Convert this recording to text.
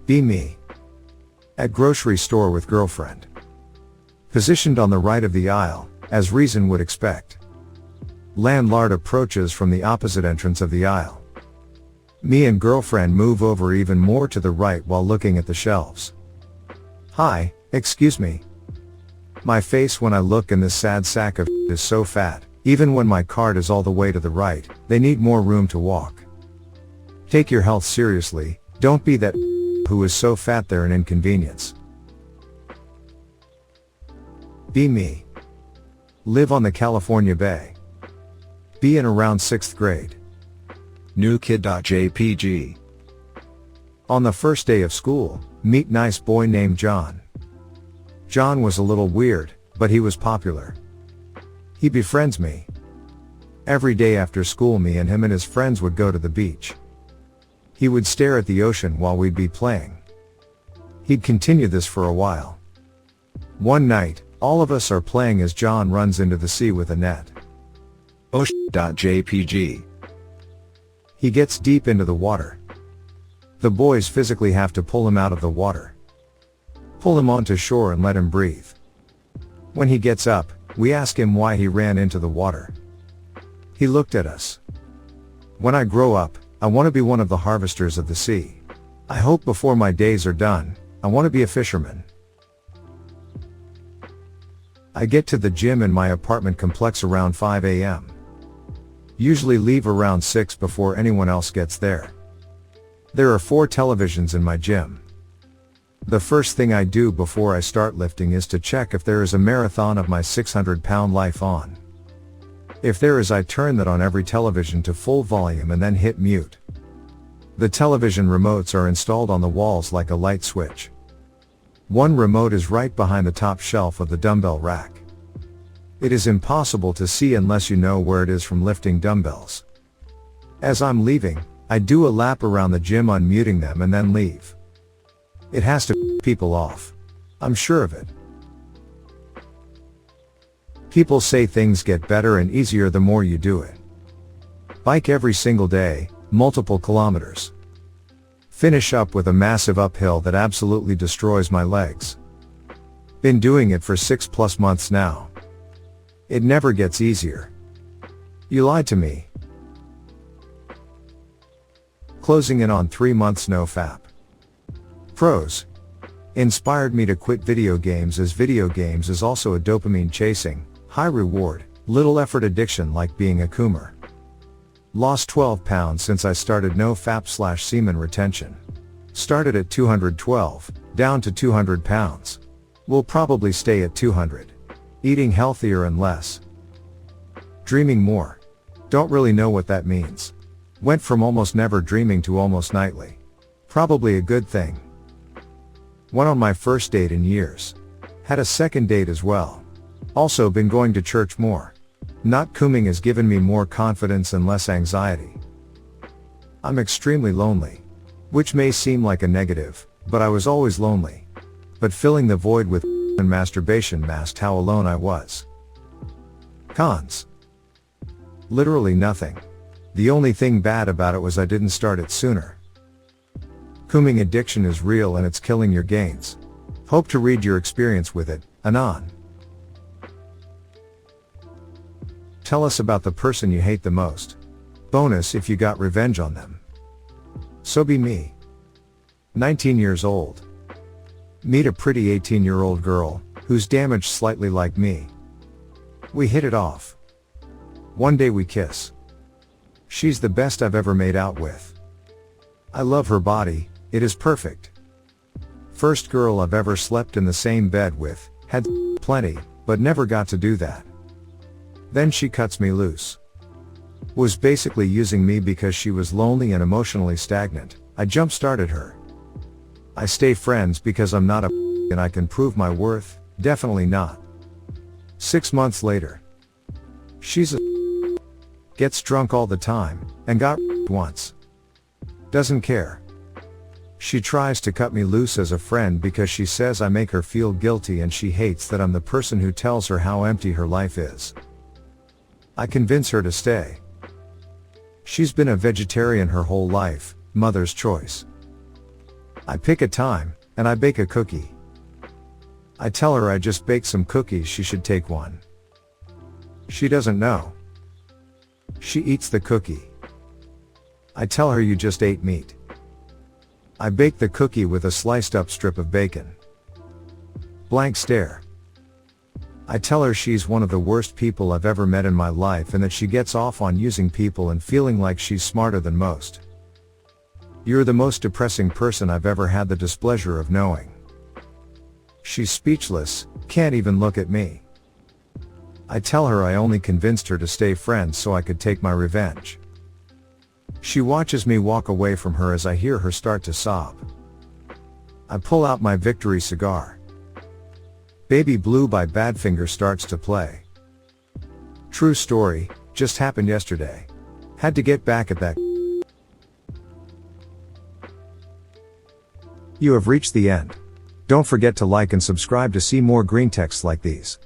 Be me. At grocery store with girlfriend. Positioned on the right of the aisle, as reason would expect. Landlord approaches from the opposite entrance of the aisle. Me and girlfriend move over even more to the right while looking at the shelves. Hi, excuse me. My face when I look in this sad sack of is so fat, even when my cart is all the way to the right, they need more room to walk. Take your health seriously, don't be that who is so fat they're an inconvenience. Be me. Live on the California Bay. Be in around 6th grade. New kid.jpg. On the first day of school, meet nice boy named John. John was a little weird, but he was popular. He befriends me. Every day after school me and him and his friends would go to the beach. He would stare at the ocean while we'd be playing. He'd continue this for a while. One night, all of us are playing as John runs into the sea with a net. Osh.jpg. He gets deep into the water. The boys physically have to pull him out of the water. Pull him onto shore and let him breathe. When he gets up, we ask him why he ran into the water. He looked at us. When I grow up, I want to be one of the harvesters of the sea. I hope before my days are done, I want to be a fisherman. I get to the gym in my apartment complex around 5 a.m. Usually leave around 6 before anyone else gets there. There are 4 televisions in my gym. The first thing I do before I start lifting is to check if there is a marathon of my 600-pound life on. If there is, I turn that on every television to full volume and then hit mute. The television remotes are installed on the walls like a light switch. One remote is right behind the top shelf of the dumbbell rack. It is impossible to see unless you know where it is from lifting dumbbells. As I'm leaving, I do a lap around the gym unmuting them and then leave. It has to piss people off. I'm sure of it. People say things get better and easier the more you do it. Bike every single day, multiple kilometers. Finish up with a massive uphill that absolutely destroys my legs. Been doing it for 6+ months now. It never gets easier. You lied to me. Closing in on 3 months no fap. Pros. Inspired me to quit video games, as video games is also a dopamine chasing, high reward, little effort addiction like being a coomer. Lost 12 pounds since I started no fap/semen retention. Started at 212, down to 200 pounds. Will probably stay at 200. Eating healthier and less. Dreaming more. Don't really know what that means. Went from almost never dreaming to almost nightly. Probably a good thing. Went on my first date in years. Had a second date as well. Also been going to church more. Not cooming has given me more confidence and less anxiety. I'm extremely lonely. Which may seem like a negative, but I was always lonely. But filling the void with and masturbation masked how alone I was. Cons. Literally nothing. The only thing bad about it was I didn't start it sooner. Cooming addiction is real and it's killing your gains. Hope to read your experience with it, Anon. Tell us about the person you hate the most. Bonus if you got revenge on them. So be me. 19 years old. Meet a pretty 18-year-old girl, who's damaged slightly like me. We hit it off. One day we kiss. She's the best I've ever made out with. I love her body, it is perfect. First girl I've ever slept in the same bed with, had plenty, but never got to do that. Then she cuts me loose. Was basically using me because she was lonely and emotionally stagnant. I jump-started her. I stay friends because I'm not a and I can prove my worth, definitely not. 6 months later. She's a gets drunk all the time, and got once. Doesn't care. She tries to cut me loose as a friend because she says I make her feel guilty and she hates that I'm the person who tells her how empty her life is. I convince her to stay. She's been a vegetarian her whole life, mother's choice. I pick a time, and I bake a cookie. I tell her I just baked some cookies, she should take one. She doesn't know. She eats the cookie. I tell her you just ate meat. I bake the cookie with a sliced up strip of bacon. Blank stare. I tell her she's one of the worst people I've ever met in my life and that she gets off on using people and feeling like she's smarter than most. You're the most depressing person I've ever had the displeasure of knowing. She's speechless, can't even look at me. I tell her I only convinced her to stay friends so I could take my revenge. She watches me walk away from her as I hear her start to sob. I pull out my victory cigar. Baby Blue by Badfinger starts to play. True story, just happened yesterday. Had to get back at that. You have reached the end. Don't forget to like and subscribe to see more green texts like these.